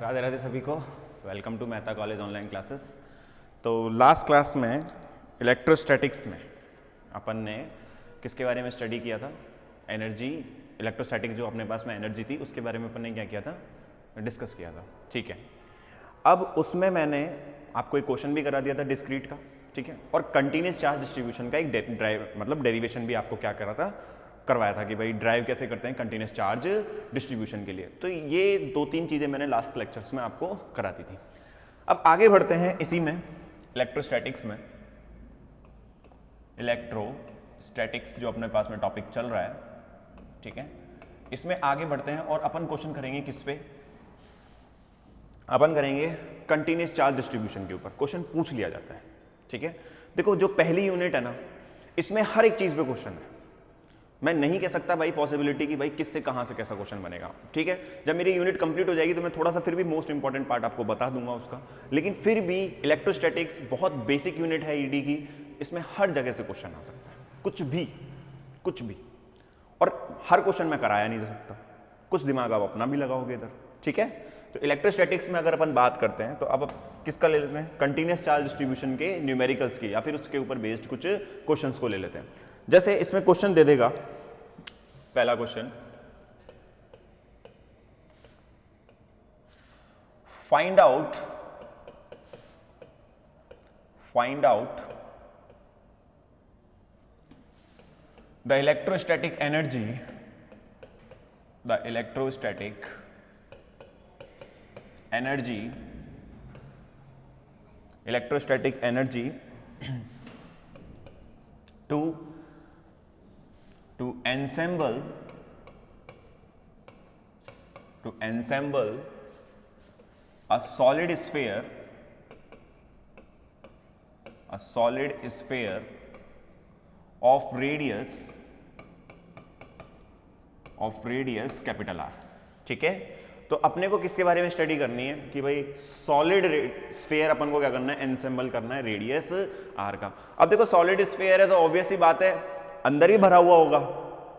राधे राधे सभी को। Welcome to Mehta college online classes. तो लास्ट क्लास में इलेक्ट्रोस्टैटिक्स में अपन ने किसके बारे में स्टडी किया था? एनर्जी, इलेक्ट्रोस्टैटिक जो अपने पास में एनर्जी थी उसके बारे में अपन ने क्या किया था? डिस्कस किया था। ठीक है, अब उसमें मैंने आपको एक क्वेश्चन भी करा दिया था डिस्क्रीट का, ठीक है, और कंटिन्यूस चार्ज डिस्ट्रीब्यूशन का एक डेरिवेशन भी आपको क्या करा था, करवाया था कि भाई ड्राइव कैसे करते हैं कंटिन्यूस चार्ज डिस्ट्रीब्यूशन के लिए। तो ये दो तीन चीज़ें मैंने लास्ट लेक्चर्स में आपको कराती थी। अब आगे बढ़ते हैं इसी में इलेक्ट्रोस्टैटिक्स में। इलेक्ट्रोस्टैटिक्स जो अपने पास में टॉपिक चल रहा है, ठीक है, इसमें आगे बढ़ते हैं और अपन क्वेश्चन करेंगे किस पे? अपन करेंगे कंटिन्यूस चार्ज डिस्ट्रीब्यूशन के ऊपर। क्वेश्चन पूछ लिया जाता है, ठीक है। देखो जो पहली यूनिट है ना, इसमें हर एक चीज़ पे क्वेश्चन है। मैं नहीं कह सकता भाई पॉसिबिलिटी कि भाई किससे कहाँ से कैसा क्वेश्चन बनेगा, ठीक है। जब मेरी यूनिट कंप्लीट हो जाएगी तो मैं थोड़ा सा फिर भी मोस्ट इंपॉर्टेंट पार्ट आपको बता दूंगा उसका, लेकिन फिर भी इलेक्ट्रोस्टैटिक्स बहुत बेसिक यूनिट है ईडी की, इसमें हर जगह से क्वेश्चन आ सकता है, कुछ भी। और हर क्वेश्चन में कराया नहीं जा सकता, कुछ दिमाग आप अपना भी लगाओगे इधर, ठीक है। तो इलेक्ट्रोस्टैटिक्स में अगर अपन बात करते हैं तो अब किसका ले लेते हैं? कंटिन्यूस चार्ज डिस्ट्रीब्यूशन के न्यूमेरिकल्स की, या फिर उसके ऊपर बेस्ड कुछ क्वेश्चंस को ले लेते हैं। जैसे इसमें क्वेश्चन दे देगा, पहला question, find out the electrostatic energy to ensemble a solid sphere of radius capital R, ठीक है। तो अपने को किसके बारे में स्टडी करनी है कि भाई सॉलिड स्फीयर अपन को क्या करना है? एनसेंबल करना है रेडियस R का। अब देखो सॉलिड स्फीयर है तो ऑब्वियस सी बात है अंदर ही भरा हुआ होगा,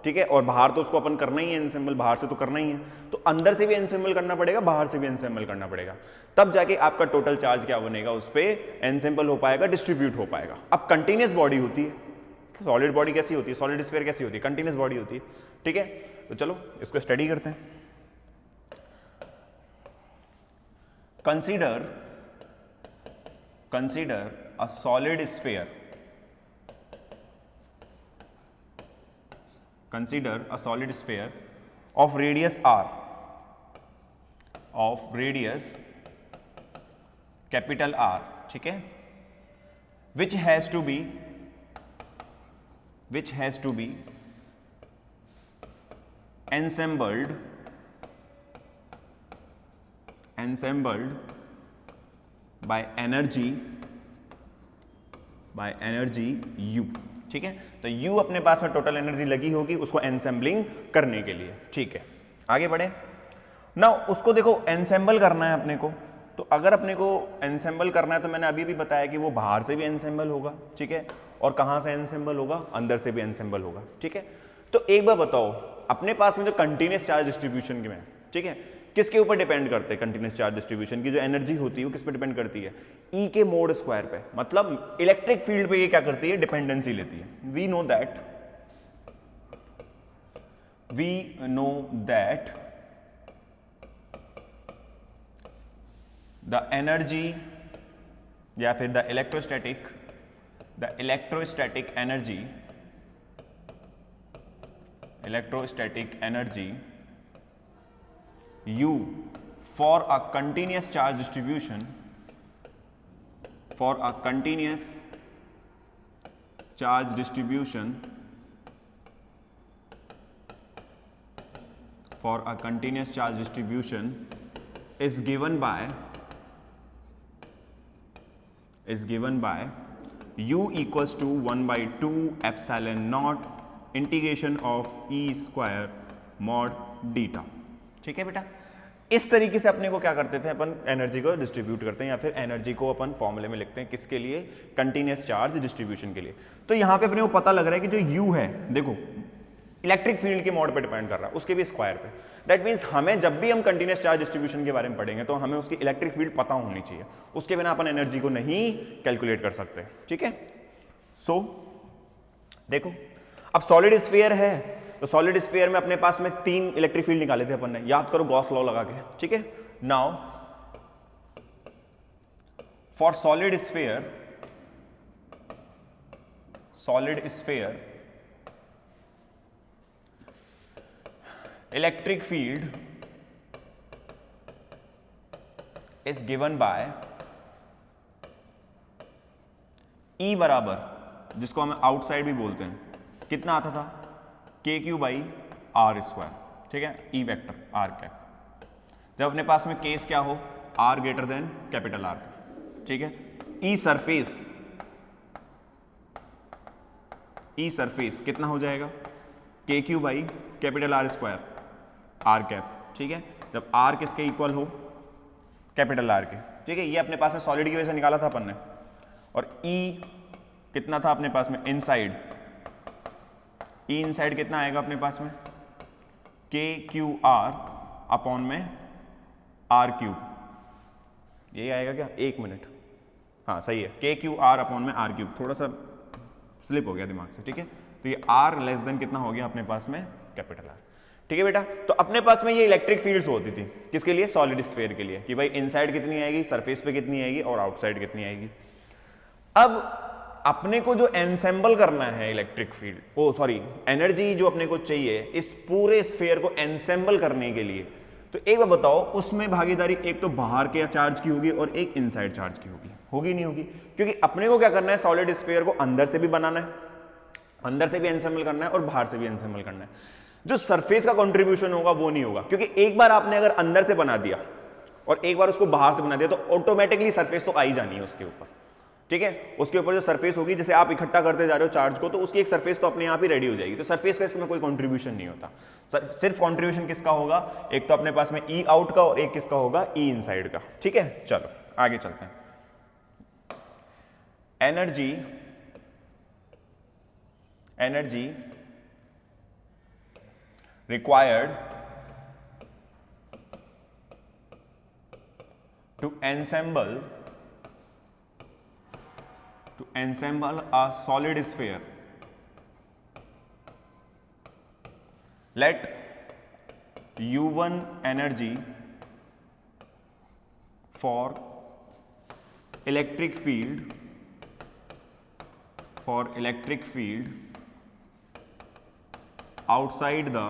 ठीक है, और बाहर तो उसको अपन करना ही है एनसेंबल, बाहर से तो करना ही है, तो अंदर से भी एनसेंबल करना पड़ेगा, बाहर से भी एनसेंबल करना पड़ेगा, तब जाके आपका टोटल चार्ज क्या बनेगा, उस पर एनसेंबल हो पाएगा, डिस्ट्रीब्यूट हो पाएगा। अब कंटिन्यूस बॉडी होती है, सॉलिड बॉडी कैसी होती है? सॉलिड स्फीयर कैसी होती है? कंटिन्यूस बॉडी होती है, ठीक है। तो चलो इसको स्टडी करते हैं। Consider a solid sphere, consider a solid sphere of radius r, capital R, ठीक है, which has to be ensembled by energy U, ठीक है। तो U अपने पास में टोटल एनर्जी लगी होगी उसको एनसेंबलिंग करने के लिए, ठीक है। आगे बढ़े ना, उसको देखो एनसेंबल करना है अपने को, तो अगर अपने को एनसेंबल करना है तो मैंने अभी भी बताया कि वो बाहर से भी एनसेंबल होगा, ठीक है, और कहाँ से एनसेंबल होगा? अंदर से भी एनसेंबल होगा, ठीक है। तो एक बार बताओ, अपने पास में जो कंटिन्यूस चार्ज डिस्ट्रीब्यूशन में, ठीक है, किसके ऊपर डिपेंड करते हैं? कंटिन्यूस चार्ज डिस्ट्रीब्यूशन की जो एनर्जी होती है वो किस पे डिपेंड करती है? ई के मोड स्क्वायर पे, मतलब इलेक्ट्रिक फील्ड पे ये क्या करती है? डिपेंडेंसी लेती है। We know that the energy या फिर the electrostatic energy U for a continuous charge distribution, is given by U equals to 1/2 epsilon naught integration of E square mod deta, ठीक है बेटा। इस तरीके से अपने को क्या करते थे, अपन एनर्जी को डिस्ट्रीब्यूट करते हैं, या फिर एनर्जी को अपन फॉर्मूले में लिखते हैं किसके लिए? कंटिन्यूस चार्ज डिस्ट्रीब्यूशन के लिए। तो यहाँ पे अपने को पता लग रहा है कि जो U है, देखो इलेक्ट्रिक फील्ड के मोड पे डिपेंड कर रहा है, उसके भी स्क्वायर पे। दैट मीन्स हमें जब भी हम कंटिन्यूस चार्ज डिस्ट्रीब्यूशन के बारे में पढ़ेंगे तो हमें उसकी इलेक्ट्रिक फील्ड पता होनी चाहिए, उसके बिना अपन एनर्जी को नहीं कैलकुलेट कर सकते, ठीक है। सो देखो अब सॉलिड स्फीयर है तो सॉलिड स्फीयर में अपने पास में 3 इलेक्ट्रिक फील्ड निकाले थे अपन ने, याद करो गॉस लॉ लगा के, ठीक है। Now for solid sphere electric field is given by E बराबर, जिसको हम आउटसाइड भी बोलते हैं, कितना आता था के क्यू बाई आर स्क्वायर, ठीक है, ई वेक्टर आर कैप। जब अपने पास में केस क्या हो, r greater than capital r, ठीक है। ई सरफेस कितना हो जाएगा, k q by capital r square r cap, ठीक है। जब आर किसके इक्वल हो, कैपिटल आर के, ठीक है। ये अपने पास में सॉलिड की वजह से निकाला था अपन ने। और ई कितना था अपने पास में, इनसाइड, ई इनसाइड कितना आएगा अपने पास में, के क्यू आर अपॉन में आर क्यूब, यही आएगा क्या, 1 मिनट, हाँ सही है, के क्यू आर अपॉन में आर क्यूब, थोड़ा सा स्लिप हो गया दिमाग से, ठीक है। तो ये आर लेस देन कितना हो गया अपने पास में, कैपिटल आर, ठीक है बेटा। तो अपने पास में ये इलेक्ट्रिक फील्ड्स होती थी, किसके लिए, सॉलिड स्फीयर के लिए, कि भाई इनसाइड कितनी आएगी, सरफेस पे कितनी आएगी और आउटसाइड कितनी आएगी। अब अपने को जो एनसेंबल करना है इलेक्ट्रिक फील्ड, एनर्जी जो अपने को चाहिए इस पूरे स्फीयर को एनसेंबल करने के लिए, तो एक बार बताओ उसमें भागीदारी एक तो बाहर के चार्ज की होगी और एक इनसाइड चार्ज की होगी नहीं होगी, क्योंकि अपने को क्या करना है, सॉलिड स्फीयर को अंदर से भी बनाना है, अंदर से भी एनसेंबल करना है और बाहर से भी एनसेंबल करना है। जो सरफेस का कंट्रीब्यूशन होगा वो नहीं होगा, क्योंकि एक बार आपने अगर अंदर से बना दिया और एक बार उसको बाहर से बना दिया तो ऑटोमेटिकली सरफेस तो आ ही जानी है उसके ऊपर, ठीक है। उसके ऊपर जो सरफेस होगी, जैसे आप इकट्ठा करते जा रहे हो चार्ज को, तो उसकी एक सरफेस तो अपने आप ही रेडी हो जाएगी। तो सरफेस का इसमें कोई कंट्रीब्यूशन नहीं होता, सिर्फ कंट्रीब्यूशन किसका होगा, एक तो अपने पास में ई आउट का और एक किसका होगा, ई इनसाइड का, ठीक है। चलो आगे चलते हैं। Energy required to ensemble a solid sphere. Let U1 energy for electric field outside the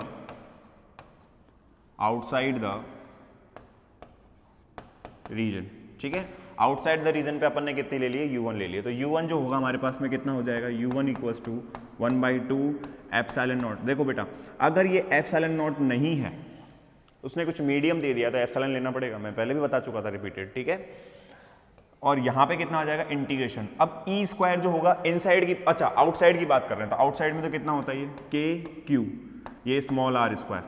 region, ठीक है। आउटसाइड द रीजन पे अपन ने कितनी ले लिए, U1 ले लिए। तो U1 जो होगा हमारे पास में कितना हो जाएगा, U1 equals to 1/2 epsilon not. देखो बेटा अगर ये एप्सिलॉन नॉट नहीं है, उसने कुछ मीडियम दे दिया तो एप्सिलॉन लेना पड़ेगा, मैं पहले भी बता चुका था रिपीटेड, ठीक है। और यहाँ पे कितना आ जाएगा, इंटीग्रेशन। अब ई स्क्वायर जो होगा इनसाइड की, अच्छा आउटसाइड की बात कर रहे हैं, तो आउटसाइड में तो कितना होता है ये, के क्यू, ये स्मॉल आर स्क्वायर,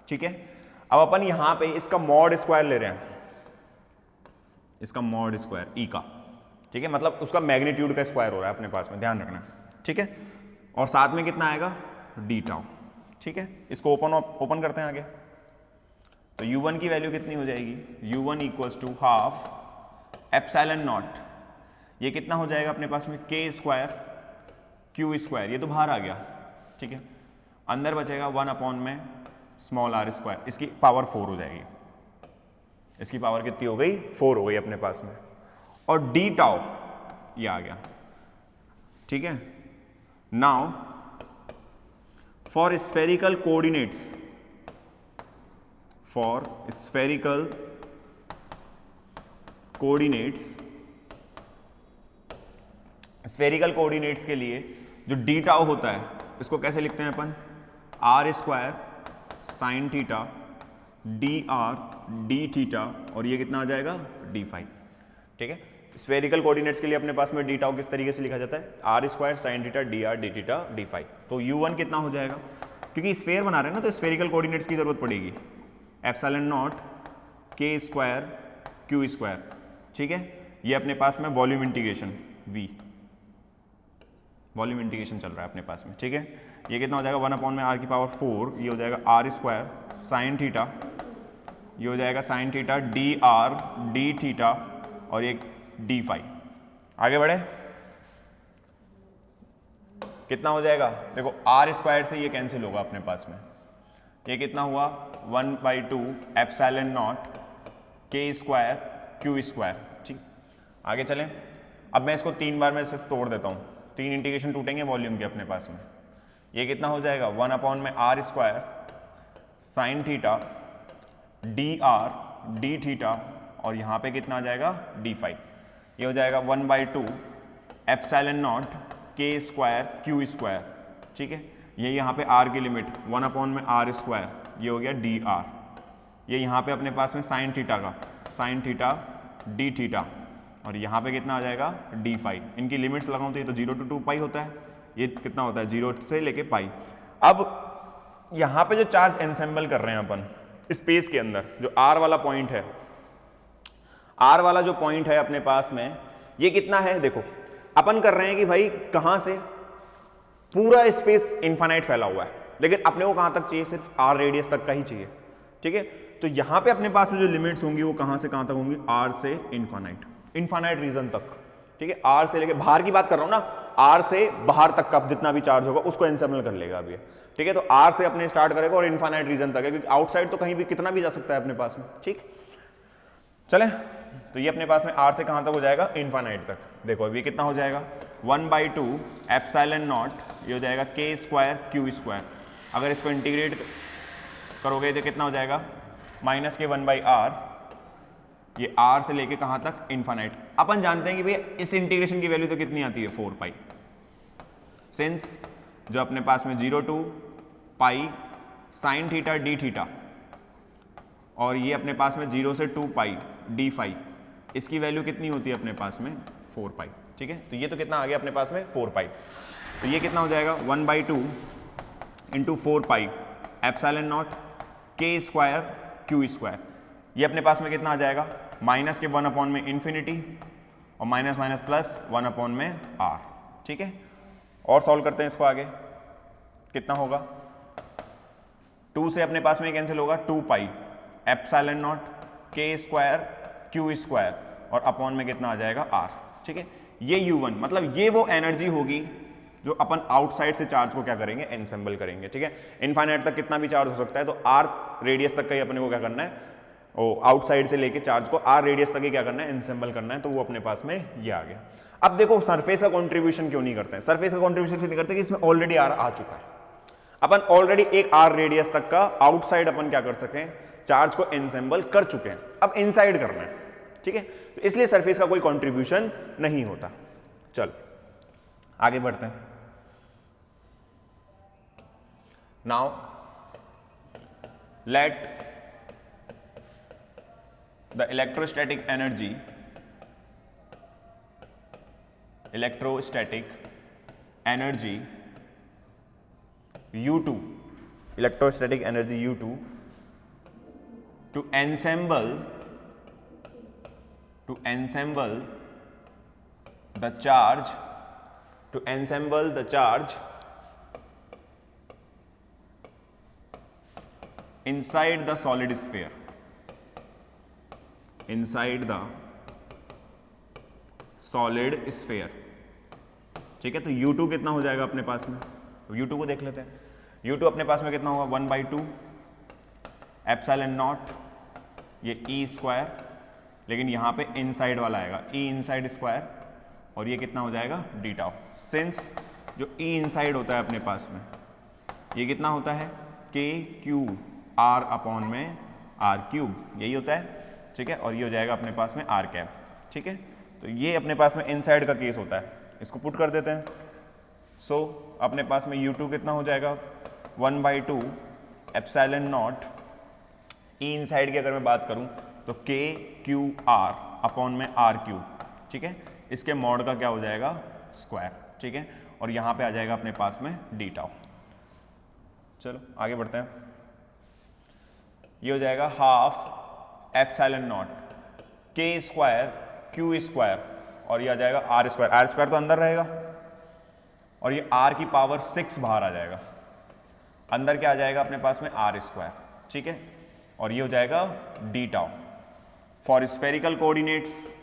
ठीक है। अब अपन यहां पे इसका मॉड स्क्वायर ले रहे हैं, इसका मॉड स्क्वायर ई का, ठीक है, मतलब उसका मैग्नीट्यूड का स्क्वायर हो रहा है अपने पास में, ध्यान रखना, ठीक है। और साथ में कितना आएगा, डी टाउ, ठीक है। इसको ओपन करते हैं आगे, तो U1 की वैल्यू कितनी हो जाएगी, U1 equals to half epsilon naught, ये कितना हो जाएगा अपने पास में, के स्क्वायर क्यू स्क्वायर, ये तो बाहर आ गया, ठीक है। अंदर बचेगा 1 अपॉन में स्मॉल आर स्क्वायर, इसकी पावर 4 हो जाएगी, इसकी पावर कितनी हो गई, 4 हो गई अपने पास में। और डी टाउ ये आ गया, ठीक है। Now for spherical coordinates, spherical coordinates के लिए जो डी टाउ होता है इसको कैसे लिखते हैं अपन, r square sine theta d r d theta, और ये कितना आ जाएगा, डी फाई, ठीक है। स्फेरिकल कोऑर्डिनेट्स के लिए अपने पास में डी टाउ किस तरीके से लिखा जाता है, r square sine theta d r d theta d phi. तो U1 कितना हो जाएगा, क्योंकि स्फेयर बना रहे हैं ना तो स्फेरिकल कोऑर्डिनेट्स की जरूरत पड़ेगी, एप्सिलॉन नॉट के स्क्वायर क्यू स्क्वायर, ठीक है। ये अपने पास में volume integration V, volume integration चल रहा है अपने पास में, ठीक है। ये कितना हो जाएगा 1 अपॉन में आर की पावर 4, ये हो जाएगा आर स्क्वायर साइन थीटा, ये हो जाएगा sign theta d r d theta और ये डी फाई। आगे बढ़े, कितना हो जाएगा देखो आर स्क्वायर से ये कैंसिल होगा अपने पास में, ये कितना हुआ 1/2 एप्सिलॉन नॉट के स्क्वायर क्यू स्क्वायर। ठीक, आगे चलें। अब मैं इसको 3 बार में इसे तोड़ देता हूँ, 3 इंटीग्रेशन टूटेंगे वॉल्यूम के अपने पास में। ये कितना हो जाएगा 1 अपॉन में r square sine theta d r d theta और यहाँ पे कितना आ जाएगा डी फाई। ये हो जाएगा 1/2 एप्सिलॉन नॉट के स्क्वायर क्यू स्क्वायर। ठीक है, ये यहाँ पे आर की लिमिट 1 अपॉन में आर स्क्वायर, ये हो गया डी आर, ये यहाँ पे अपने पास में साइन थीटा का साइन थीटा डी थीटा और यहाँ पे कितना आ जाएगा डी फाई। इनकी लिमिट्स लगाऊं तो ये तो 0 to 2 पाई होता है, ये कितना होता है 0 से लेके पाई। अब यहाँ पे जो चार्ज एनसेंबल कर रहे हैं अपन स्पेस के अंदर, जो आर वाला पॉइंट है, आर वाला जो पॉइंट है अपने पास में, ये कितना है देखो, अपन कर रहे हैं कि भाई कहाँ से पूरा स्पेस इनफाइनाइट फैला हुआ है, लेकिन अपने को कहाँ तक चाहिए, सिर्फ आर रेडियस तक का ही चाहिए। ठीक है, तो यहाँ पे अपने पास में जो लिमिट्स होंगी वो कहाँ से कहाँ तक होंगी, आर से इनफाइनाइट, इनफाइनाइट रीजन तक। ठीक है, आर से लेके बाहर की बात कर रहा हूँ ना, आर से बाहर तक का जितना भी चार्ज होगा उसको एनसेंबल कर लेगा अभी। ठीक है, तो आर से अपने स्टार्ट करेगा और इनफाइनाइट रीजन तक है, क्योंकि आउटसाइड तो कहीं भी कितना भी जा सकता है अपने पास में। ठीक, चले, तो ये अपने पास में आर से कहाँ तक हो जाएगा, इनफाइनाइट तक। देखो अभी कितना हो जाएगा 1/2 एप्सिलॉन नॉट, ये हो जाएगा के स्क्वायर क्यू स्क्वायर। अगर इसको इंटीग्रेट करोगे तो कितना हो जाएगा माइनस के 1/r, ये r से लेके कहाँ तक, इनफाइनाइट। अपन जानते हैं कि भैया इस इंटीग्रेशन की वैल्यू तो कितनी आती है 4 पाई, सिंस जो अपने पास में 0 to pi sine theta d theta और ये अपने पास में 0 से 2 पाई डी फाई, इसकी वैल्यू कितनी होती है अपने पास में 4 पाई। ठीक है, तो ये तो कितना आ गया अपने पास में 4 पाई, तो ये कितना हो जाएगा 1/2 इंटू 4 पाई एप्सिलॉन नॉट के स्क्वायर क्यू स्क्वायर। ये अपने पास में कितना आ जाएगा माइनस के 1 अपॉन में इन्फिनिटी और माइनस माइनस प्लस 1 अपॉन में आर। ठीक है, और सॉल्व करते हैं इसको आगे, कितना होगा 2 से अपने पास में कैंसिल होगा 2 पाई एप्सिलॉन नॉट के स्क्वायर क्यू स्क्वायर और अपॉन में कितना आ जाएगा आर। ठीक है, ये U1 मतलब ये वो एनर्जी होगी जो अपन आउटसाइड से चार्ज को क्या करेंगे, एनसेंबल करेंगे। ठीक है, इनफाइनाइट तक कितना भी चार्ज हो सकता है, तो आर रेडियस तक का ही अपने को क्या करना है, ओ आउटसाइड से लेके चार्ज को आर रेडियस तक ही क्या करना है, एनसेंबल करना है। तो वो अपने पास में ये आ गया। अब देखो सरफेस का कॉन्ट्रीब्यूशन क्यों नहीं करते हैं, सरफेस का कॉन्ट्रीब्यूशन क्यों नहीं करते कि इसमें ऑलरेडी आर आ चुका है। अपन ऑलरेडी एक आर रेडियस तक का आउटसाइड अपन क्या कर सकें, चार्ज को एनसेंबल कर चुके हैं, अब इनसाइड करना है। ठीक है, तो इसलिए सरफेस का कोई कॉन्ट्रीब्यूशन नहीं होता। चल आगे बढ़ते हैं। Now let the electrostatic energy U2, electrostatic energy U2 to ensemble the charge inside the solid sphere, ठीक है, तो U2 कितना हो जाएगा अपने पास में, तो U2 को देख लेते हैं। U2 अपने पास में कितना होगा 1/2 एप्सिलॉन नॉट ये E स्क्वायर, लेकिन यहाँ पे इनसाइड वाला आएगा E इनसाइड स्क्वायर और ये कितना हो जाएगा डी टाउ। सिंस जो E इनसाइड होता है अपने पास में ये कितना होता है KQ R अपॉन में R क्यूब, यही होता है। ठीक है, और ये हो जाएगा अपने पास में R कैप। ठीक है, तो ये अपने पास में इनसाइड का केस होता है, इसको पुट कर देते हैं। सो अपने पास में U2 कितना हो जाएगा 1/2 एप्सिलॉन नॉट E इनसाइड की अगर मैं बात करूं तो KQR अपॉन में R क्यूब। ठीक है, इसके मॉड का क्या हो जाएगा स्क्वायर। ठीक है, और यहाँ पे आ जाएगा अपने पास में डी टाउ। चलो आगे बढ़ते हैं। ये हो जाएगा half epsilon not K square Q square और ये आ जाएगा R स्क्वायर। R स्क्वायर तो अंदर रहेगा और ये R की पावर 6 बाहर आ जाएगा। अंदर क्या आ जाएगा अपने पास में आर स्क्वायर, ठीक है, और ये हो जाएगा d tau. For spherical coordinates,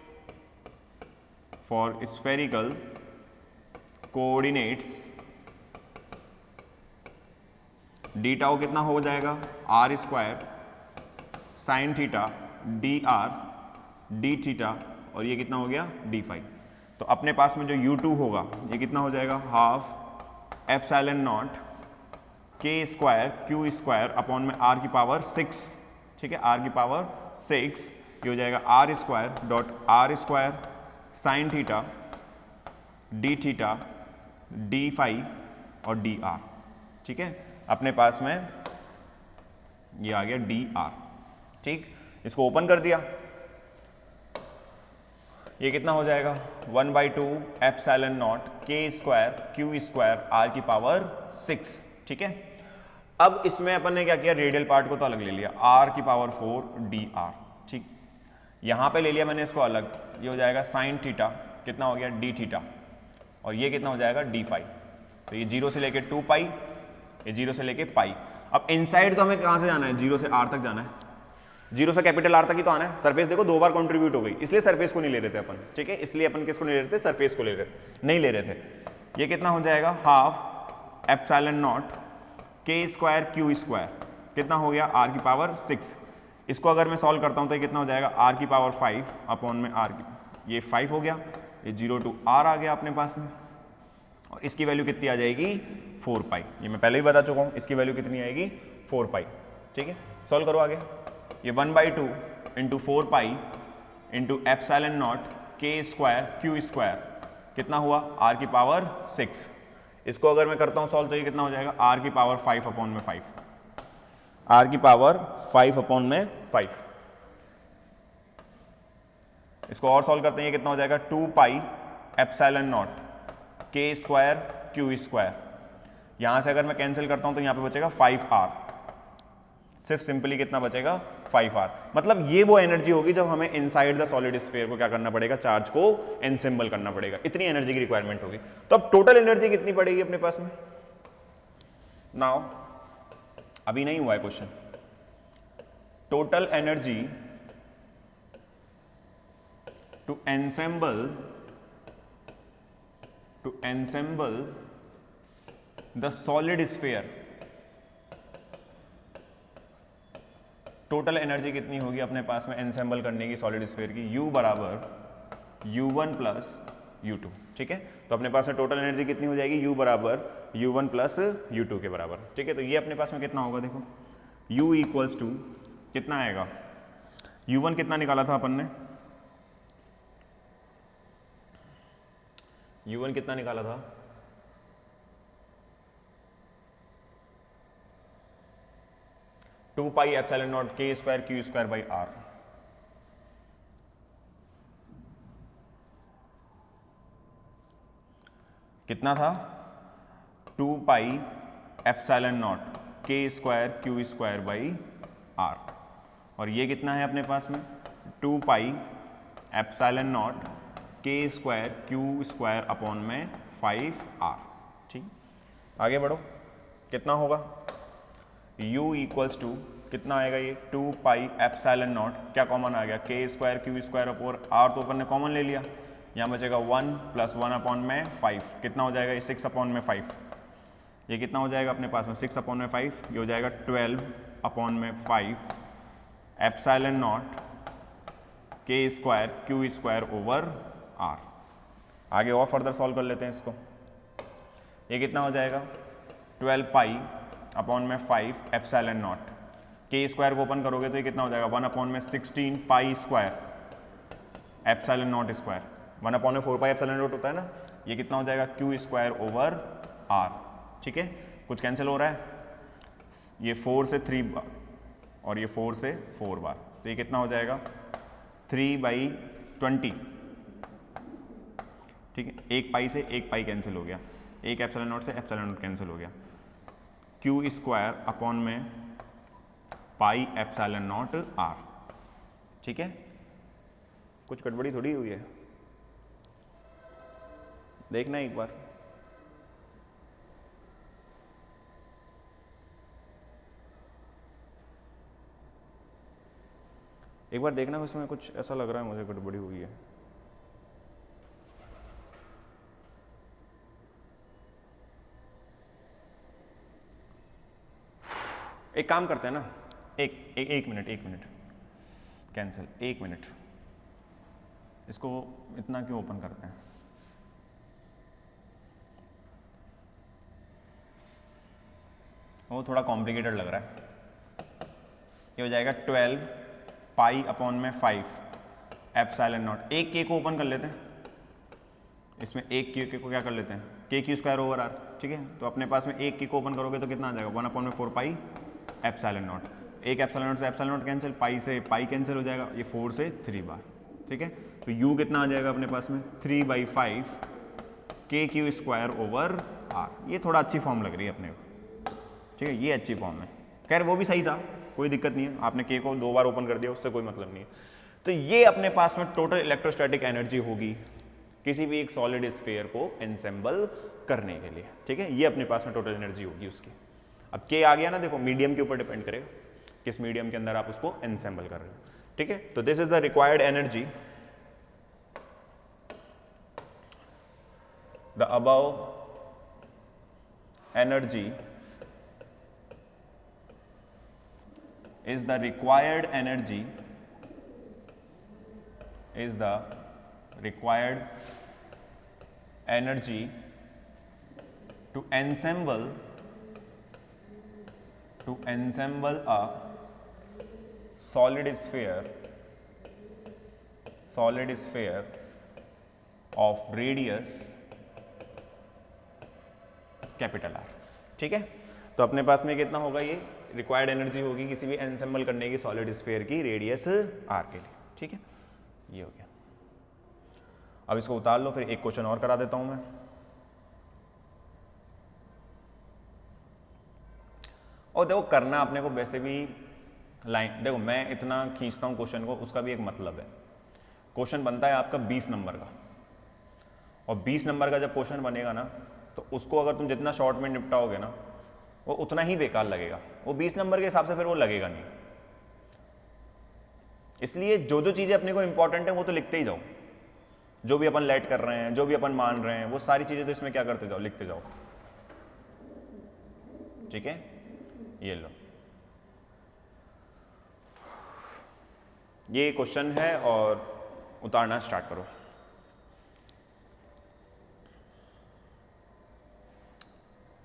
for spherical coordinates d tau कितना हो जाएगा, r square sine theta d r d theta, और ये कितना हो गया डी फाई। तो अपने पास में जो U2 होगा ये कितना हो जाएगा, हाफ एप्सिलॉन नॉट के स्क्वायर क्यू स्क्वायर अपॉन में आर की पावर 6, ठीक है, आर की पावर 6, ये हो जाएगा r square dot r square sine theta d theta d phi और डी आर, ठीक है। अपने पास में ये आ गया डी आर, ठीक। इसको ओपन कर दिया, ये कितना हो जाएगा 1/2 एप्सिलॉन नॉट के स्क्वायर क्यू स्क्वायर आर की पावर 6, ठीक है। अब इसमें अपन ने क्या किया, रेडियल पार्ट को तो अलग ले लिया, आर की पावर 4 डी आर, ठीक। यहाँ पे ले लिया मैंने इसको अलग, ये हो जाएगा साइन थीटा कितना हो गया डी थीटा, और ये कितना हो जाएगा डी फाई। तो ये 0 से लेके 2 पाई, ये 0 से लेके पाई। अब इनसाइड तो हमें कहाँ से जाना है, 0 से आर तक जाना है, 0 से कैपिटल आर तक ही तो आना है। सरफेस देखो 2 बार कंट्रीब्यूट हो गई, इसलिए सरफेस को नहीं ले रहे थे अपन, ठीक है, इसलिए अपन किसको नहीं ले रहे थे, सरफेस को नहीं ले रहे थे। ये कितना हो जाएगा, हाफ एप्सिलॉन नॉट के स्क्वायर क्यू स्क्वायर कितना हो गया आर की पावर 6। इसको अगर मैं सॉल्व करता हूँ तो ये कितना हो जाएगा, आर की पावर 5 अपॉन में आर की, ये 5 हो गया, ये 0 to r आ गया अपने पास में, और इसकी वैल्यू कितनी आ जाएगी 4 पाई। ये मैं पहले ही बता चुका हूँ, इसकी वैल्यू कितनी आएगी 4 पाई, ठीक है। सॉल्व करो आगे, ये 1/2 into 4 pi into epsilon not के स्क्वायर क्यू स्क्वायर कितना हुआ आर की पावर 6। इसको अगर मैं करता हूँ सॉल्व तो ये कितना हो जाएगा, आर की पावर 5 अपॉन में 5, आर की पावर 5 अपॉन में 5। इसको और सॉल्व करते हैं, ये कितना हो जाएगा 2 पाई एप्सिलॉन नॉट के स्क्वायर क्यू स्क्वायर। यहां से अगर मैं कैंसिल करता हूं तो यहां पे बचेगा 5r, सिर्फ सिंपली कितना बचेगा 5r। मतलब ये वो एनर्जी होगी जब हमें इनसाइड द सॉलिड स्फीयर को क्या करना पड़ेगा, चार्ज को एनसेंबल करना पड़ेगा, इतनी एनर्जी की रिक्वायरमेंट होगी। तो अब टोटल एनर्जी कितनी पड़ेगी अपने पास में, नाउ अभी नहीं हुआ है question, total energy to ensemble the solid sphere, total energy कितनी होगी अपने पास में एनसेंबल करने की सॉलिड स्फीयर की, U बराबर U1 प्लस U2, ठीक है। तो अपने पास में टोटल एनर्जी कितनी हो जाएगी, U बराबर U1 प्लस U2 के बराबर, ठीक है। तो ये अपने पास में कितना होगा, देखो U इक्वल्स टू कितना आएगा, U1 कितना निकाला था अपन ने, U1 कितना निकाला था, टू पाई एप्सिलॉन नॉट के square q square by r. कितना था 2 पाई एप्सिलॉन नॉट के square q square by r, और ये कितना है अपने पास में 2 पाई एप्सिलॉन नॉट के स्क्वायर क्यू स्क्वायर अपॉन में 5r, ठीक। आगे बढ़ो, कितना होगा U इक्वल्स टू कितना आएगा, ये 2 पाई एप्सिलॉन नॉट, क्या कॉमन आ गया के square q square upon r, तो अपन ने कॉमन ले लिया, यहाँ बचेगा 1 प्लस 1 अपॉन में 5, कितना हो जाएगा ये 6 अपॉन में 5, ये कितना हो जाएगा अपने पास में 6 अपॉन में 5, ये हो जाएगा 12 अपॉन में 5 एप्सिलॉन नॉट के square q square over r। आगे और फर्दर सॉल्व कर लेते हैं इसको, ये कितना हो जाएगा 12 पाई अपॉन में 5 एप्सिलॉन नॉट, के स्क्वायर को ओपन करोगे तो ये कितना हो जाएगा 1 अपॉन में 16 pi square epsilon not square, 1 upon में 4 पाई एप्सिलॉन नॉट होता है ना, ये कितना हो जाएगा क्यू स्क्वायर ओवर r, ठीक है। कुछ कैंसिल हो रहा है, ये 4 से 3 बार और ये 4 से 4 बार, तो ये कितना हो जाएगा 3/20, ठीक है। एक पाई से एक पाई कैंसिल हो गया, एक एप्सिलॉन नॉट से एप्सिलॉन नॉट कैंसिल हो गया, क्यू स्क्वायर अपॉन में पाई एप्सिलॉन नॉट r, ठीक है। कुछ गड़बड़ी थोड़ी हुई है, देखना एक बार। एक बार देखना, इसमें कुछ ऐसा लग रहा है मुझे गड़बड़ी हुई है। एक काम करते हैं ना, एक मिनट कैंसिल, 1 मिनट, इसको इतना क्यों ओपन करते हैं? वो थोड़ा कॉम्प्लिकेटेड लग रहा है। ये हो जाएगा 12 पाई अपॉन में 5 एप्सिलॉन नॉट। एक के को ओपन कर लेते हैं, इसमें एक के को क्या कर लेते हैं, के क्यू स्क्वायर ओवर आर, ठीक है। तो अपने पास में एक के को ओपन करोगे तो कितना आ जाएगा, 1 अपॉन में 4 पाई एप्सिलॉन नॉट। एक एप्सिलॉन नॉट से एप्सिलॉन नॉट कैंसिल, पाई से पाई कैंसिल हो जाएगा, ये 4 से 3 बार, ठीक है। तो u कितना आ जाएगा अपने पास में 3/5 के क्यू स्क्वायर ओवर आर। ये थोड़ा अच्छी फॉर्म लग रही है अपने को, ठीक है, ये अच्छी फॉर्म है। खैर वो भी सही था, कोई दिक्कत नहीं है, आपने के को 2 बार ओपन कर दिया, उससे कोई मतलब नहीं है। तो ये अपने पास में टोटल इलेक्ट्रोस्टैटिक एनर्जी होगी किसी भी एक सॉलिड स्फीयर को एनसेंबल करने के लिए, ठीक है। ये अपने पास में टोटल एनर्जी होगी उसकी। अब के आ गया ना, देखो मीडियम के ऊपर डिपेंड करेगा किस मीडियम के अंदर आप उसको एनसेंबल कर रहे हो, ठीक है। तो this is the required energy, the above energy is the required energy to ensemble a solid sphere of radius capital R, ठीक है। तो अपने पास में कितना होगा, ये रिक्वायर्ड एनर्जी होगी किसी भी एनसेंबल करने की सॉलिड स्फीयर की रेडियस r के लिए, ठीक है। ये हो गया। अब इसको उतार लो, फिर एक क्वेश्चन और करा देता हूं मैं। और देखो करना अपने को वैसे भी लाइन, देखो मैं इतना खींचता हूं क्वेश्चन को, उसका भी एक मतलब है। क्वेश्चन बनता है आपका 20 नंबर का, और 20 नंबर का जब क्वेश्चन बनेगा ना, तो उसको अगर तुम जितना शॉर्ट में निपटाओगे ना, वो उतना ही बेकार लगेगा। वो 20 नंबर के हिसाब से फिर वो लगेगा नहीं। इसलिए जो जो चीजें अपने को इंपॉर्टेंट है वो तो लिखते ही जाओ, जो भी अपन लेट कर रहे हैं, जो भी अपन मान रहे हैं, वो सारी चीजें तो इसमें क्या करते जाओ, लिखते जाओ, ठीक है। ये लो, ये क्वेश्चन है और उतारना स्टार्ट करो।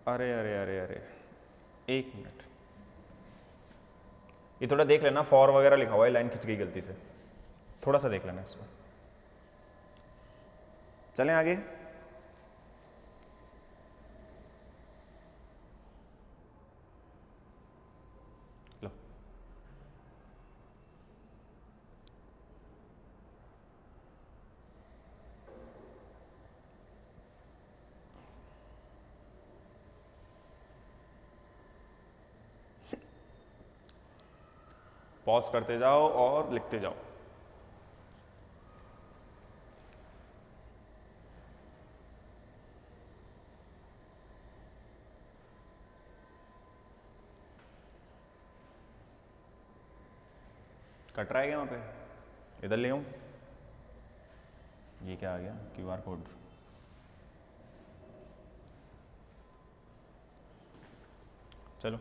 अरे अरे अरे अरे, 1 मिनट, ये थोड़ा देख लेना, फॉर वगैरह लिखा हुआ है, लाइन खिंच गई गलती से, थोड़ा सा देख लेना इसमें। चलें आगे। लो, पॉज करते जाओ और लिखते जाओ। कट रहा है क्या वहां पे, इधर ले आऊं, ये क्या आ गया, QR कोड। चलो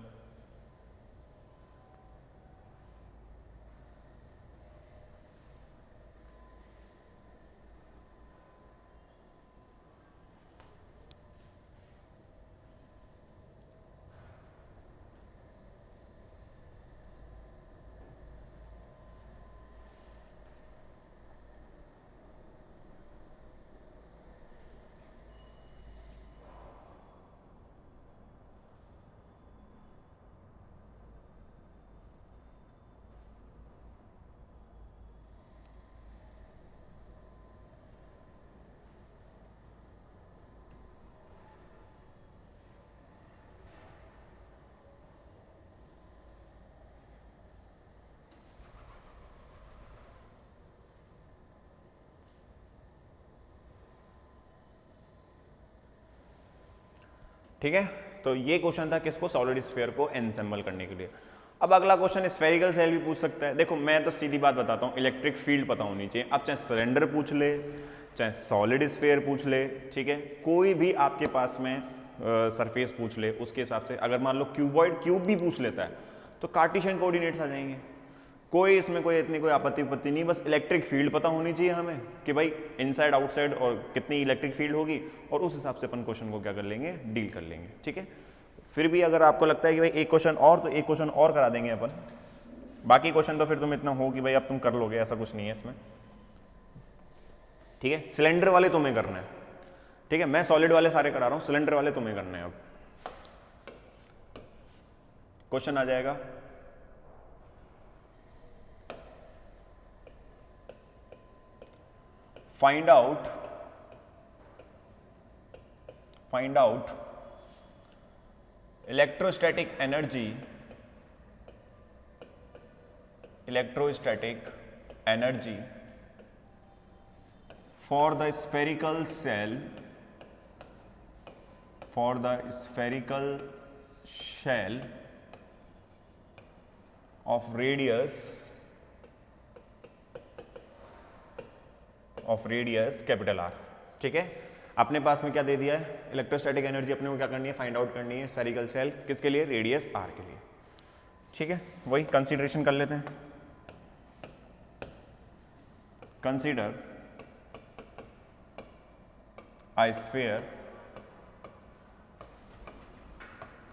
ठीक है। तो ये क्वेश्चन था किसको, सॉलिड स्फीयर को एनसेंबल करने के लिए। अब अगला क्वेश्चन स्फेरिकल सेल भी पूछ सकता है। देखो मैं तो सीधी बात बताता हूँ, इलेक्ट्रिक फील्ड पता होनी चाहिए। अब चाहे सिलेंडर पूछ ले, चाहे सॉलिड स्फीयर पूछ ले, ठीक है, कोई भी आपके पास में सरफेस पूछ ले, उसके हिसाब से अगर मान लो क्यूबॉइड क्यूब भी पूछ लेता है तो कार्टेशियन कोऑर्डिनेट्स आ जाएंगे। कोई इसमें कोई इतनी कोई आपत्ति नहीं, बस इलेक्ट्रिक फील्ड पता होनी चाहिए हमें कि भाई इनसाइड आउटसाइड और कितनी इलेक्ट्रिक फील्ड होगी, और उस हिसाब से अपन क्वेश्चन को क्या कर लेंगे, डील कर लेंगे, ठीक है। फिर भी अगर आपको लगता है कि भाई एक क्वेश्चन और, तो एक क्वेश्चन और करा देंगे अपन, बाकी क्वेश्चन तो फिर तुम इतना हो कि भाई अब तुम कर लोगे, ऐसा कुछ नहीं है इसमें, ठीक है। सिलेंडर वाले तुम्हें करना है, ठीक है, मैं सॉलिड वाले सारे करा रहा हूं, सिलेंडर वाले तुम्हें करने हैं। अब क्वेश्चन आ जाएगा, find out electrostatic energy for the spherical shell of radius capital R, ठीक है। अपने पास में क्या दे दिया है, इलेक्ट्रोस्टैटिक एनर्जी अपने को क्या करनी है, फाइंड आउट करनी है स्फेरिकल शेल, किसके लिए, रेडियस R के लिए, ठीक है। वही कंसीडरेशन कर लेते हैं। Consider a sphere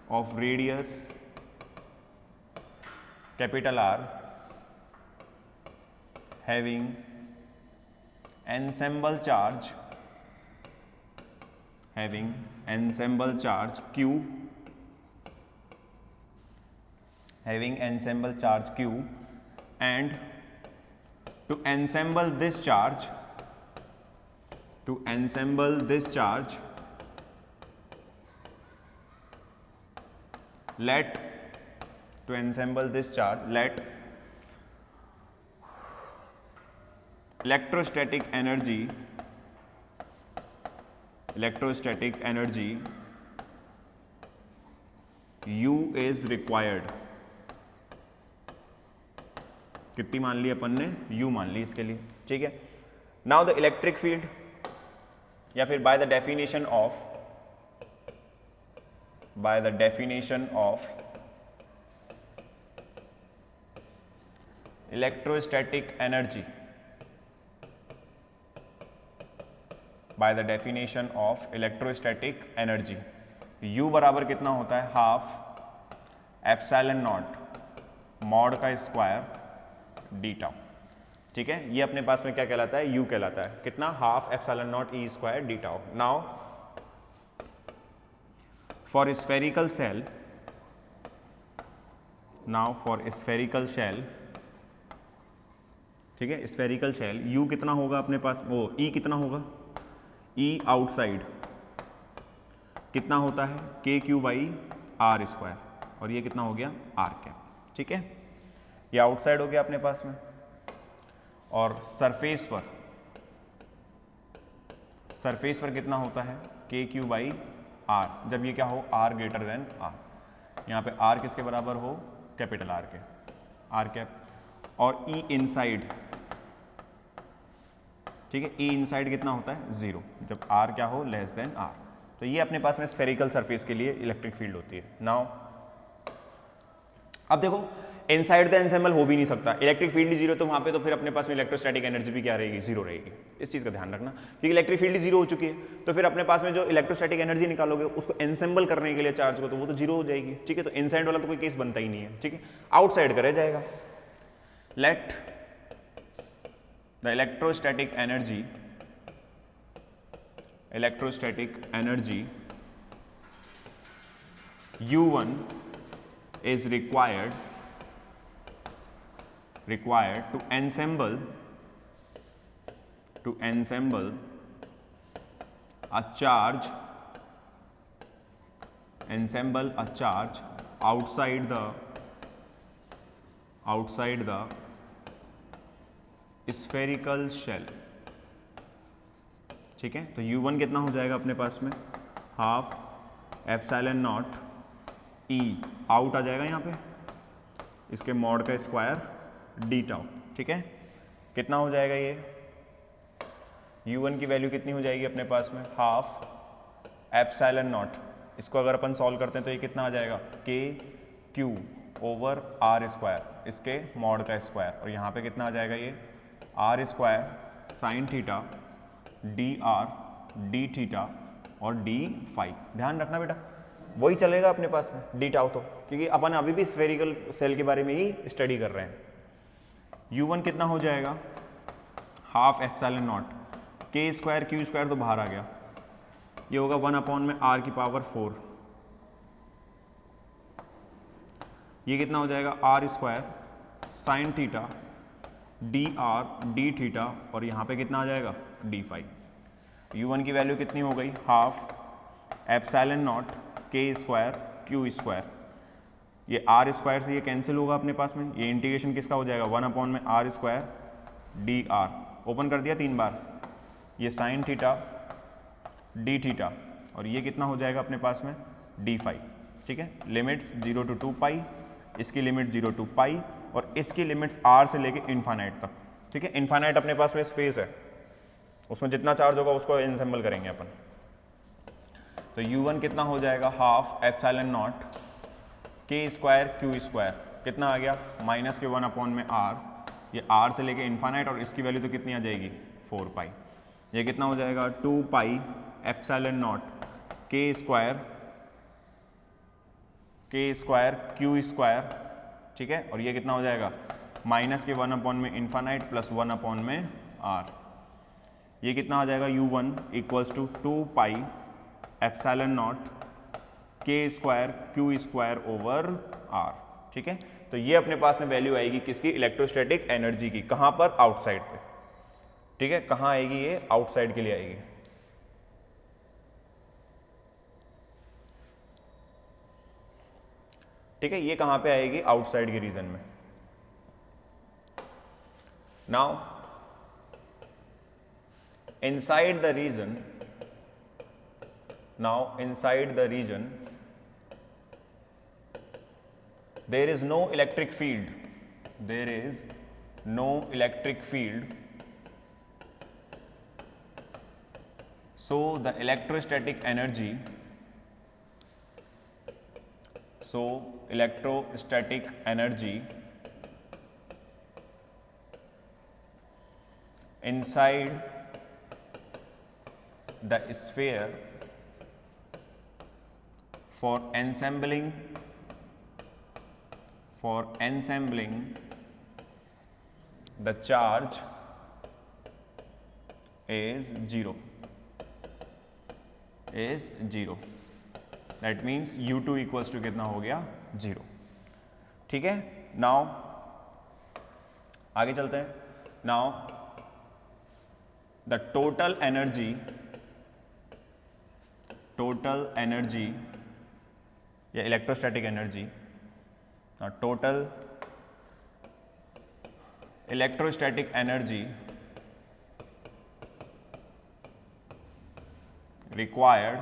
of radius capital R having ensemble charge Q, and to ensemble this charge let electrostatic energy U is required। कितनी मान ली अपन ने, U मान ली इसके लिए, ठीक है। नाउ द इलेक्ट्रिक फील्ड, या फिर by the definition of electrostatic energy, U बराबर कितना होता है, हाफ एप्सिलॉन नॉट मॉड का स्क्वायर डी टाउ, ठीक है। ये अपने पास में क्या कहलाता है, U कहलाता है, कितना, half epsilon naught E square d tau. Now for spherical shell, ठीक है, स्फेरिकल शेल U कितना होगा अपने पास, वो E कितना होगा, E आउटसाइड कितना होता है, KQ/R स्क्वायर, और ये कितना हो गया, R कैप, ठीक है। ये आउटसाइड हो गया अपने पास में, और सरफेस पर कितना होता है, KQ/R, जब ये क्या हो, R ग्रेटर देन R, यहाँ पे R किसके बराबर हो, कैपिटल R के, R कैप, और E इनसाइड, ठीक है, E इनसाइड कितना होता है, 0, जब R क्या हो, लेस देन R। तो ये अपने पास में स्फेरिकल सरफेस के लिए इलेक्ट्रिक फील्ड होती है। नाउ अब देखो, इनसाइड द एनसेम्बल हो भी नहीं सकता, इलेक्ट्रिक फील्ड 0, तो वहां पे तो फिर अपने पास में इलेक्ट्रोस्टैटिक एनर्जी भी क्या रहेगी, 0 रहेगी। इस चीज का ध्यान रखना, क्योंकि इलेक्ट्रिक फील्ड 0 हो चुकी है, तो फिर अपने पास में जो इलेक्ट्रोस्टैटिक एनर्जी निकालोगे उसको एनसेम्बल करने के लिए चार्ज को, तो वो तो 0 हो जाएगी, ठीक है। तो इनसाइड वाला तो कोई केस बनता ही नहीं है, ठीक है, आउटसाइड का रह जाएगा। Let the electrostatic energy U1 is required to ensemble a charge outside the spherical shell, ठीक है। तो U1 कितना हो जाएगा अपने पास में, half epsilon naught E out आ जाएगा यहाँ पे, इसके मॉड का स्क्वायर डी टाउ, ठीक है। कितना हो जाएगा ये, u1 की वैल्यू कितनी हो जाएगी अपने पास में, हाफ एप्सिलॉन नॉट। इसको अगर अपन सॉल्व करते हैं तो ये कितना आ जाएगा, k q over r square, इसके मॉड का स्क्वायर, और यहाँ पे कितना आ जाएगा ये r square sine theta d r d theta और डी फाई। ध्यान रखना बेटा वही चलेगा अपने पास में डी टाउ तो, क्योंकि अपन अभी भी स्फेरिकल सेल के बारे में ही स्टडी कर रहे हैं। u1 कितना हो जाएगा, हाफ एप्सिलॉन नॉट, के स्क्वायर क्यू स्क्वायर तो बाहर आ गया, ये होगा 1 में आर की पावर 4, ये कितना हो जाएगा r square sine theta d r d theta और यहाँ पे कितना आ जाएगा डी फाई। u1 की वैल्यू कितनी हो गई, हाफ एप्सिलॉन नॉट के स्क्वायर क्यू स्क्वायर, ये आर स्क्वायर से ये कैंसिल होगा अपने पास में, ये इंटीग्रेशन किसका हो जाएगा 1 में r square d r, open कर दिया 3 बार, ये साइन थीटा डी थीटा और ये कितना हो जाएगा अपने पास में डी फाई, ठीक है। लिमिट्स 0 to 2 पाई, इसकी लिमिट 0 to पाई और इसकी लिमिट्स आर से लेके इन्फानाइट तक, ठीक है। इन्फानाइट अपने पास में स्पेस है, उसमें जितना चार्ज होगा उसको एनसेंबल करेंगे अपन। तो u1 कितना हो जाएगा, हाफ एप्सिलॉन नॉट के स्क्वायर क्यू स्क्वायर, कितना आ गया माइनस के 1 में आर, ये आर से लेके इन्फानाइट और इसकी वैल्यू तो कितनी आ जाएगी 4 पाई, ये कितना हो जाएगा 2 पाई एप्सिलॉन नॉट के स्क्वायर क्यू स्क्वायर, ठीक है। और ये कितना हो जाएगा माइनस के 1 में इन्फानाइट प्लस 1 में आर, ये कितना आ जाएगा u1 equals to 2 pi epsilon not के square q square over r, ठीक है। तो ये अपने पास में वैल्यू आएगी किसकी, इलेक्ट्रोस्टैटिक एनर्जी की, कहाँ पर, आउटसाइड पे, ठीक है। कहाँ आएगी ये, आउटसाइड के लिए आएगी। ठीक है, ये कहाँ पे आएगी, आउटसाइड के रीजन में। Now inside the region, there is no electric field, so the electrostatic energy inside the sphere for ensembling the charge is zero. That means u2 equals to कितना हो गया 0, ठीक है। नाउ आगे चलते हैं। नाउ द टोटल एनर्जी या electrostatic energy, total electrostatic energy required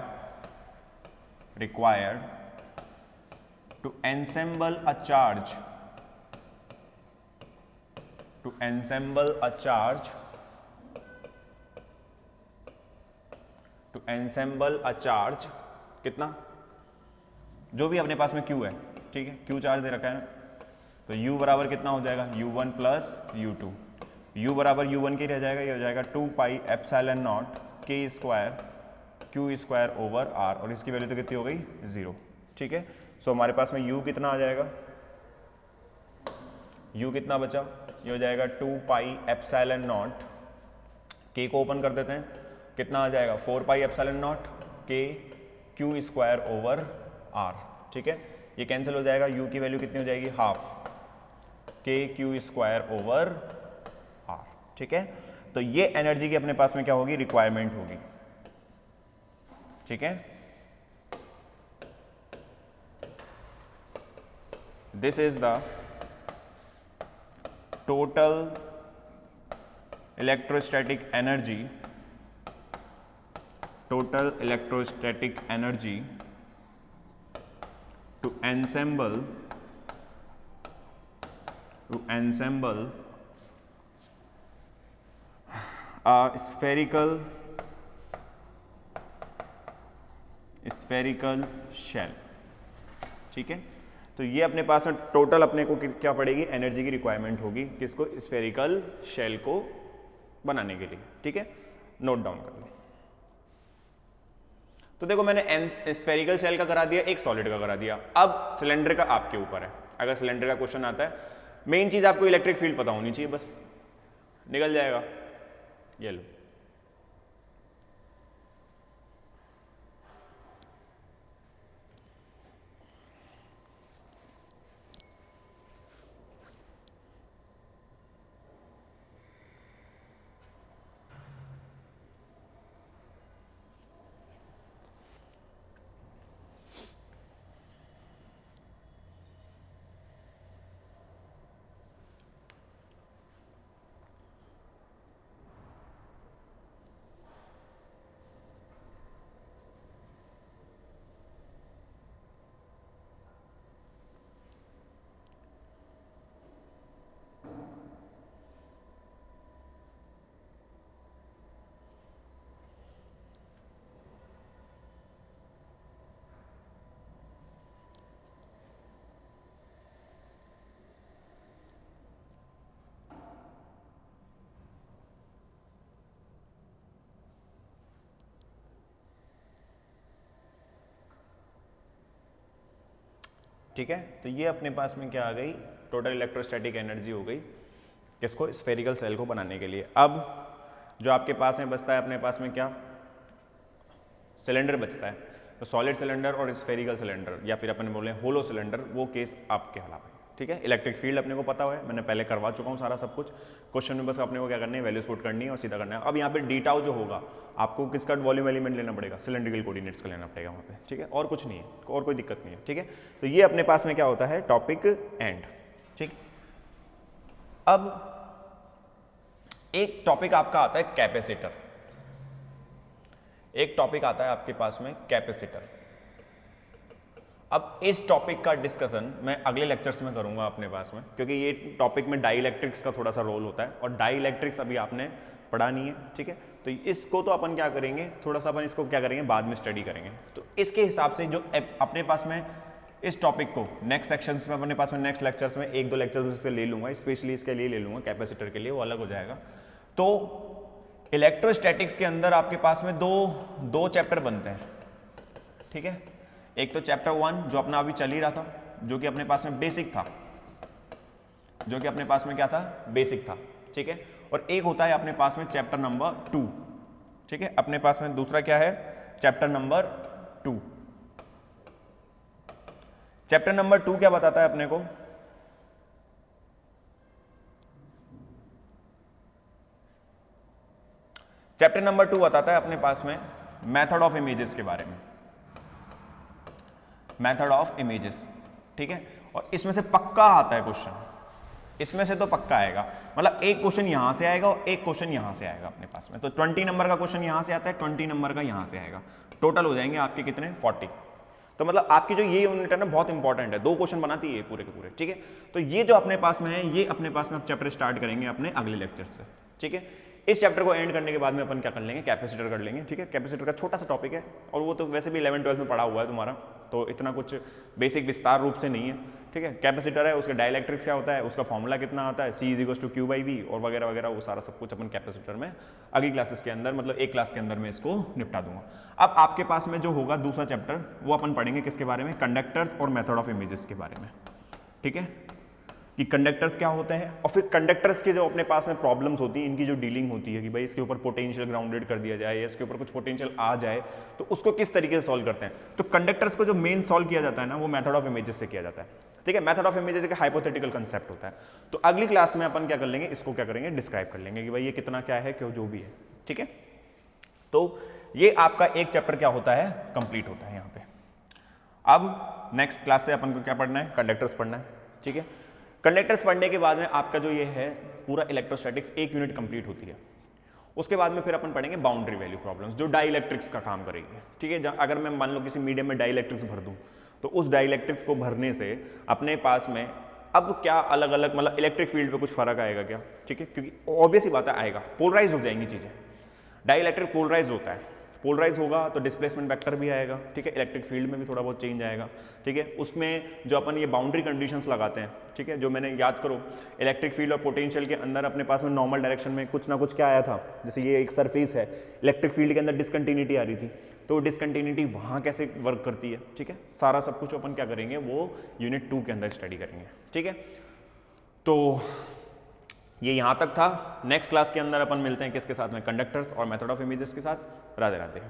to ensemble a charge कितना, जो भी अपने पास में Q है, ठीक है, Q चार्ज दे रखा है ना, तो U बराबर कितना हो जाएगा u1 प्लस u2, U बराबर u1 की रह जाएगा, ये हो जाएगा 2 पाई एप्सिलॉन नॉट के square q square over r और इसकी वैल्यू तो कितनी हो गई 0, ठीक है। सो हमारे पास में U कितना आ जाएगा, U कितना बचा, ये हो जाएगा 2 पाई एप्सिलॉन नॉट, के को ओपन कर देते हैं, कितना आ जाएगा 4 पाई एप्सिलॉन नॉट के क्यू स्क्वायर ओवर आर, ठीक है। ये कैंसिल हो जाएगा, U की वैल्यू कितनी हो जाएगी, हाफ के क्यू स्क्वायर ओवर आर, ठीक है। तो ये एनर्जी की अपने पास में क्या होगी, रिक्वायरमेंट होगी, ठीक है। This is the total electrostatic energy to ensemble to ensemble a spherical shell, ठीक है। तो ये अपने पास में टोटल अपने को क्या पड़ेगी, एनर्जी की रिक्वायरमेंट होगी किसको, स्फेरिकल शेल को बनाने के लिए, ठीक है। नोट डाउन कर लो। तो देखो मैंने स्फेरिकल शेल का करा दिया, एक सॉलिड का करा दिया। अब सिलेंडर का आपके ऊपर है। अगर सिलेंडर का क्वेश्चन आता है, मेन चीज आपको इलेक्ट्रिक फील्ड पता होनी चाहिए, बस निकल जाएगा। ये लो, ठीक है। तो ये अपने पास में क्या आ गई, टोटल इलेक्ट्रोस्टैटिक एनर्जी हो गई किसको, स्फेरिकल सेल को बनाने के लिए। अब जो आपके पास में बचता है अपने पास में क्या, सिलेंडर बचता है। तो सॉलिड सिलेंडर और स्फेरिकल सिलेंडर या फिर अपन बोले होलो सिलेंडर, वो केस आपके अलावा, ठीक है। इलेक्ट्रिक फील्ड अपने को पता है, मैंने पहले करवा चुका हूँ सारा सब कुछ। क्वेश्चन में बस अपने को क्या करना है, वैल्यूज पुट करनी है और सीधा करना है। अब यहाँ पे डी टाउ जो होगा आपको किसका वॉल्यूम एलिमेंट लेना पड़ेगा, सिलेंड्रिकल कोऑर्डिनेट्स का लेना पड़ेगा वहाँ पे, ठीक है। और कुछ नहीं है, और कोई दिक्कत नहीं है, ठीक है। तो ये अपने पास में क्या होता है, टॉपिक एंड, ठीक। अब एक टॉपिक आपका आता है कैपेसिटर, एक टॉपिक आता है आपके पास में कैपेसिटर। अब इस टॉपिक का डिस्कशन मैं अगले लेक्चर्स में करूंगा अपने पास में, क्योंकि ये टॉपिक में डाइलेक्ट्रिक्स का थोड़ा सा रोल होता है और डाइलेक्ट्रिक्स अभी आपने पढ़ा नहीं है, ठीक है। तो इसको तो अपन क्या करेंगे, थोड़ा सा अपन इसको क्या करेंगे, बाद में स्टडी करेंगे। तो इसके हिसाब से जो अपने पास में इस टॉपिक को नेक्स्ट सेक्शंस में अपने पास में नेक्स्ट लेक्चर्स में एक दो लेक्चर्स इससे ले लूंगा, स्पेशली इसके लिए ले लूंगा, कैपेसिटर के लिए, वो अलग हो जाएगा। तो इलेक्ट्रोस्टैटिक्स के अंदर आपके पास में दो चैप्टर बनते हैं, ठीक है। एक तो चैप्टर 1 जो अपना अभी चल ही रहा था, जो कि अपने पास में बेसिक था, जो कि अपने पास में क्या था, बेसिक था, ठीक है। और एक होता है अपने पास में चैप्टर नंबर 2, ठीक है। अपने पास में दूसरा क्या है, चैप्टर नंबर 2। चैप्टर नंबर 2 क्या बताता है अपने को, चैप्टर नंबर 2 बताता है अपने पास में मेथड ऑफ इमेजेस के बारे में, मेथड ऑफ इमेजेस, ठीक है। और इसमें से पक्का आता है क्वेश्चन, इसमें से तो पक्का आएगा, मतलब एक क्वेश्चन यहां से आएगा और एक क्वेश्चन यहां से आएगा अपने पास में। तो 20 नंबर का क्वेश्चन यहां से आता है, 20 नंबर का यहां से आएगा, टोटल हो जाएंगे आपके कितने, 40। तो मतलब आपकी जो ये यूनिट है ना बहुत इंपॉर्टेंट है, 2 क्वेश्चन बनाती है पूरे के पूरे, ठीक है। तो ये जो अपने पास में है, ये अपने पास में अब चैप्टर स्टार्ट करेंगे अपने अगले लेक्चर से, ठीक है। इस चैप्टर को एंड करने के बाद में अपन क्या कर लेंगे, कैपेसिटर कर लेंगे, ठीक है। कैपेसिटर का छोटा सा टॉपिक है और वो तो वैसे भी 11-12 में पढ़ा हुआ है तुम्हारा, तो इतना कुछ बेसिक विस्तार रूप से नहीं है, ठीक है। कैपेसिटर है, उसका डाइलेक्ट्रिक्स क्या होता है, उसका फॉर्मूला कितना आता है, C = Q/V और वगैरह वगैरह, वो सारा सब कुछ अपन कैपेसिटर में अगली क्लासेस के अंदर, मतलब एक क्लास के अंदर में इसको निपटा दूंगा। अब आपके पास में जो होगा दूसरा चैप्टर, वो अपन पढ़ेंगे किसके बारे में, कंडक्टर्स और मेथड ऑफ इमेजेस के बारे में, ठीक है, कि कंडक्टर्स क्या होते हैं और फिर कंडक्टर्स के जो अपने पास में प्रॉब्लम्स होती हैं, इनकी जो डीलिंग होती है कि भाई इसके ऊपर पोटेंशियल ग्राउंडेड कर दिया जाए या इसके ऊपर कुछ पोटेंशियल आ जाए तो उसको किस तरीके से सॉल्व करते हैं। तो कंडक्टर्स को जो मेन सॉल्व किया जाता है ना, वो मेथड ऑफ इमेजेस से किया जाता है, ठीक है। मेथड ऑफ इमेजेस एक हाइपोथेटिकल कंसेप्ट होता है। तो अगली क्लास में अपन क्या कर लेंगे, इसको क्या करेंगे, डिस्क्राइब कर लेंगे कि भाई ये कितना क्या है, क्यों जो भी है, ठीक है। तो ये आपका एक चैप्टर क्या होता है, कंप्लीट होता है यहाँ पे। अब नेक्स्ट क्लास से अपन को क्या पढ़ना है, कंडक्टर्स पढ़ना है, ठीक है। कंडक्टर्स पढ़ने के बाद में आपका जो ये है पूरा इलेक्ट्रोस्टैटिक्स एक यूनिट कंप्लीट होती है। उसके बाद में फिर अपन पढ़ेंगे बाउंड्री वैल्यू प्रॉब्लम्स, जो डाइलेक्ट्रिक्स का काम करेगी, ठीक है। अगर मैं मान लो किसी मीडियम में डाइलेक्ट्रिक्स भर दूं, तो उस डाइलेक्ट्रिक्स को भरने से अपने पास में अब क्या अलग अलग मतलब इलेक्ट्रिक फील्ड पे कुछ फर्क आएगा क्या, ठीक है, क्योंकि ऑब्वियस ही बात है आएगा, पोलराइज हो जाएंगी चीज़ें। डाई इलेक्ट्रिक पोलराइज होता है, पोलराइज होगा तो डिस्प्लेसमेंट वेक्टर भी आएगा, ठीक है, इलेक्ट्रिक फील्ड में भी थोड़ा बहुत चेंज आएगा, ठीक है। उसमें जो अपन ये बाउंड्री कंडीशंस लगाते हैं, ठीक है, जो मैंने याद करो इलेक्ट्रिक फील्ड और पोटेंशियल के अंदर अपने पास में नॉर्मल डायरेक्शन में कुछ ना कुछ क्या आया था, जैसे ये एक सरफेस है, इलेक्ट्रिक फील्ड के अंदर डिसकंटिन्यूटी आ रही थी, तो डिसकंटिन्यूटी वहाँ कैसे वर्क करती है, ठीक है, सारा सब कुछ अपन क्या करेंगे वो यूनिट 2 के अंदर स्टडी करेंगे, ठीक है। तो ये यहाँ तक था। नेक्स्ट क्लास के अंदर अपन मिलते हैं किसके साथ में, कंडक्टर्स और मेथड ऑफ इमेजेस के साथ। राधे राधे।